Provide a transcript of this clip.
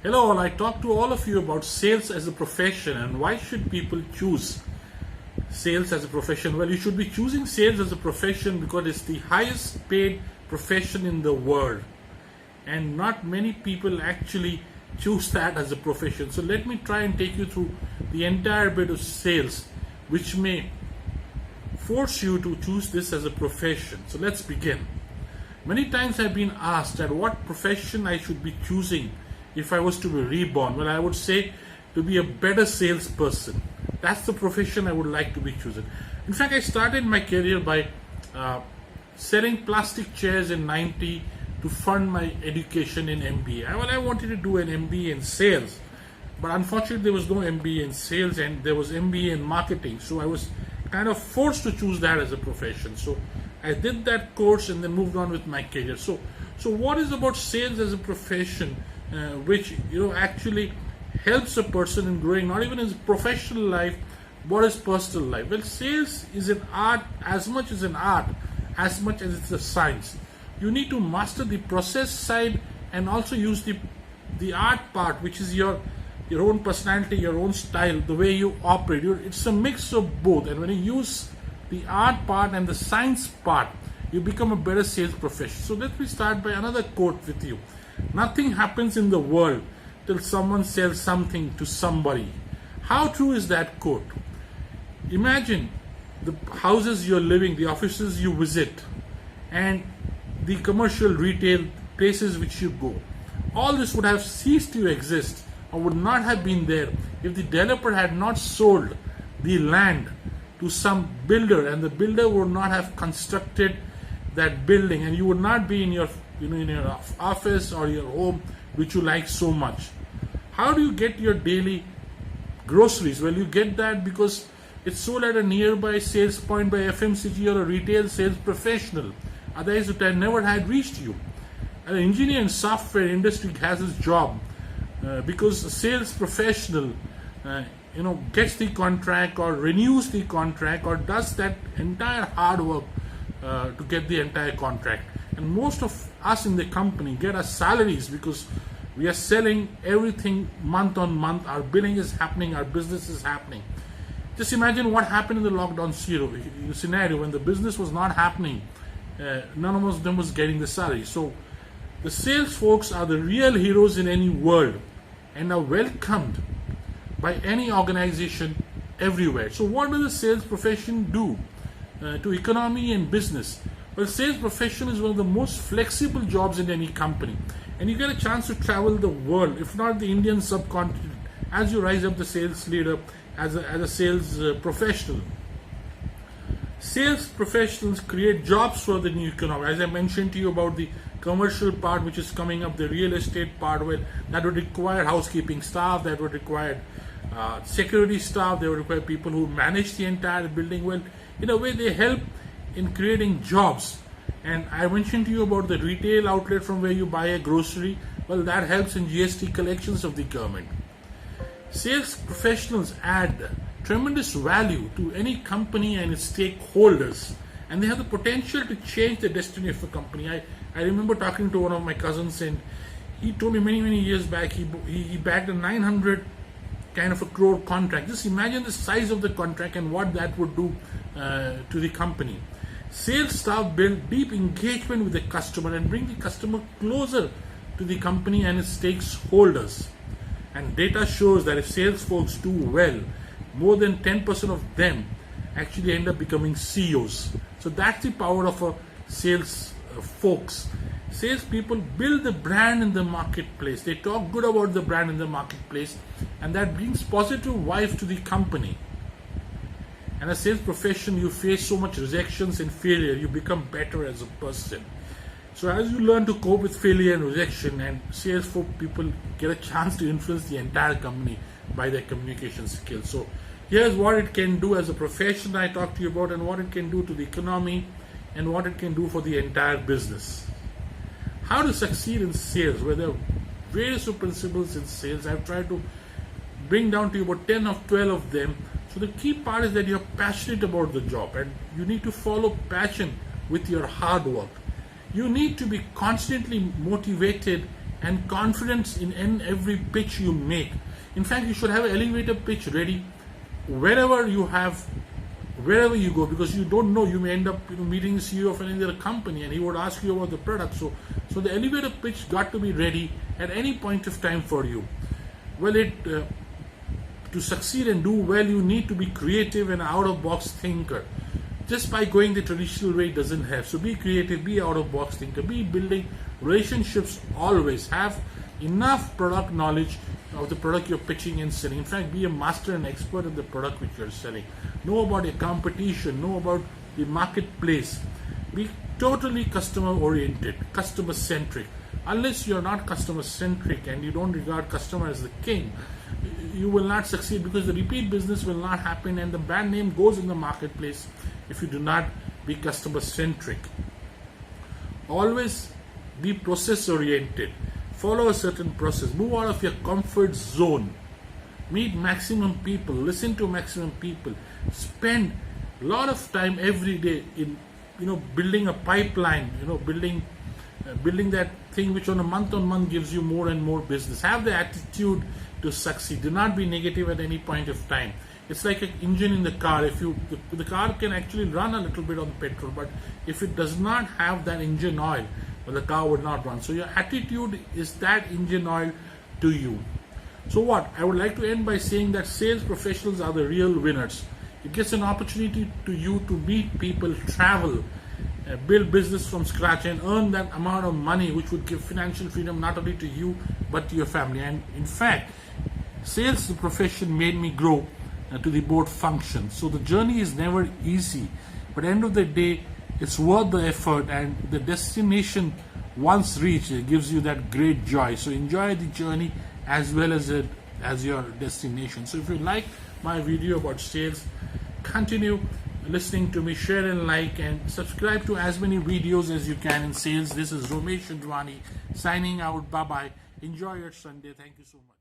Hello, all. I talk to all of you about sales as a profession and why should people choose sales as a profession. Well, you should be choosing sales as a profession because it's the highest paid profession in the world, and not many people actually choose that as a profession. So let me try and take you through the entire bit of sales which may force you to choose this as a profession. So let's begin. Many times I've been asked at what profession I should be choosing if I was to be reborn. Well, I would say to be a better salesperson. That's the profession I would like to be choosing. In fact, I started my career by selling plastic chairs in 90 to fund my education in MBA. Well, I wanted to do an MBA in sales, but unfortunately there was no MBA in sales and there was MBA in marketing. So I was kind of forced to choose that as a profession. So I did that course and then moved on with my career. So what is about sales as a profession which actually helps a person in growing, not even in his professional life, but his personal life? Well, sales is an art as much as it's a science. You need to master the process side and also use the art part, which is your own personality, your own style, the way you operate. It's a mix of both, and when you use the art part and the science part, you become a better sales professional. So let me start by another quote with you. Nothing happens in the world till someone sells something to somebody. How true is that quote? Imagine the houses you're living, the offices you visit, and the commercial retail places which you go. All this would have ceased to exist or would not have been there if the developer had not sold the land to some builder, and the builder would not have constructed that building, and you would not be in your office or your home which you like so much. How do you get your daily groceries? Well, you get that because it's sold at a nearby sales point by FMCG or a retail sales professional. Otherwise it never had reached you. An engineer in software industry has his job because a sales professional gets the contract or renews the contract or does that entire hard work to get the entire contract. And most of us in the company get our salaries because we are selling everything month on month. Our billing is happening, our business is happening. Just imagine what happened in the lockdown scenario when the business was not happening. None of them was getting the salary. So the sales folks are the real heroes in any world and are welcomed by any organization everywhere. So what does the sales profession do to economy and business? Well, sales profession is one of the most flexible jobs in any company, and you get a chance to travel the world, if not the Indian subcontinent, as you rise up the sales leader as a sales professional. Sales professionals create jobs for the new economy. As I mentioned to you about the commercial part which is coming up, the real estate part, well, that would require housekeeping staff, that would require security staff, they would require people who manage the entire building. Well, in a way they help in creating jobs. And I mentioned to you about the retail outlet from where you buy a grocery. Well, that helps in GST collections of the government. Sales professionals add tremendous value to any company and its stakeholders, and they have the potential to change the destiny of a company. I remember talking to one of my cousins, and he told me many years back he bagged a 900 kind of a crore contract. Just imagine the size of the contract and what that would do to the company. Sales staff build deep engagement with the customer and bring the customer closer to the company and its stakeholders. And data shows that if sales folks do well, more than 10% of them actually end up becoming CEOs. So that's the power of a sales folks. Sales people build the brand in the marketplace. They talk good about the brand in the marketplace, and that brings positive vibe to the company. And as a sales profession, you face so much rejections and failure, you become better as a person. So as you learn to cope with failure and rejection, and sales folk people get a chance to influence the entire company by their communication skills. So here's what it can do as a profession I talked to you about, and what it can do to the economy, and what it can do for the entire business. How to succeed in sales? Well, there are various principles in sales. I've tried to bring down to you about 10 or 12 of them. So the key part is that you're passionate about the job, and you need to follow passion with your hard work. You need to be constantly motivated and confidence in every pitch you make. In fact, you should have an elevator pitch ready wherever you go, because you don't know, you may end up meeting the CEO of another company and he would ask you about the product. So the elevator pitch got to be ready at any point of time for you. Well, to succeed and do well, you need to be creative and out of box thinker. Just by going the traditional way doesn't help. So be creative, be out of box thinker, be building relationships always. Have enough product knowledge of the product you're pitching and selling. In fact, be a master and expert in the product which you're selling. Know about your competition, know about the marketplace. Be totally customer oriented, customer centric. Unless you're not customer centric and you don't regard customer as the king, you will not succeed, because the repeat business will not happen and the brand name goes in the marketplace if you do not be customer centric. Always be process oriented. Follow a certain process. Move out of your comfort zone. Meet maximum people. Listen to maximum people. Spend a lot of time every day in building a pipeline. Building that thing which on month gives you more and more business. Have the attitude to succeed. Do not be negative at any point of time. It's like an engine in the car. The car can actually run a little bit on petrol, but if it does not have that engine oil, well, the car would not run. So your attitude is that engine oil to you. So what? I would like to end by saying that sales professionals are the real winners. It gives an opportunity to you to meet people, travel, build business from scratch and earn that amount of money which would give financial freedom not only to you but to your family. And in fact, sales profession made me grow to the board function. So the journey is never easy, but at the end of the day, it's worth the effort, and the destination once reached, it gives you that great joy. So enjoy the journey as well as your destination. So if you like my video about sales, continue listening to me, share and like, and subscribe to as many videos as you can in sales. This is Romesh Chandwani signing out. Bye bye. Enjoy your Sunday. Thank you so much.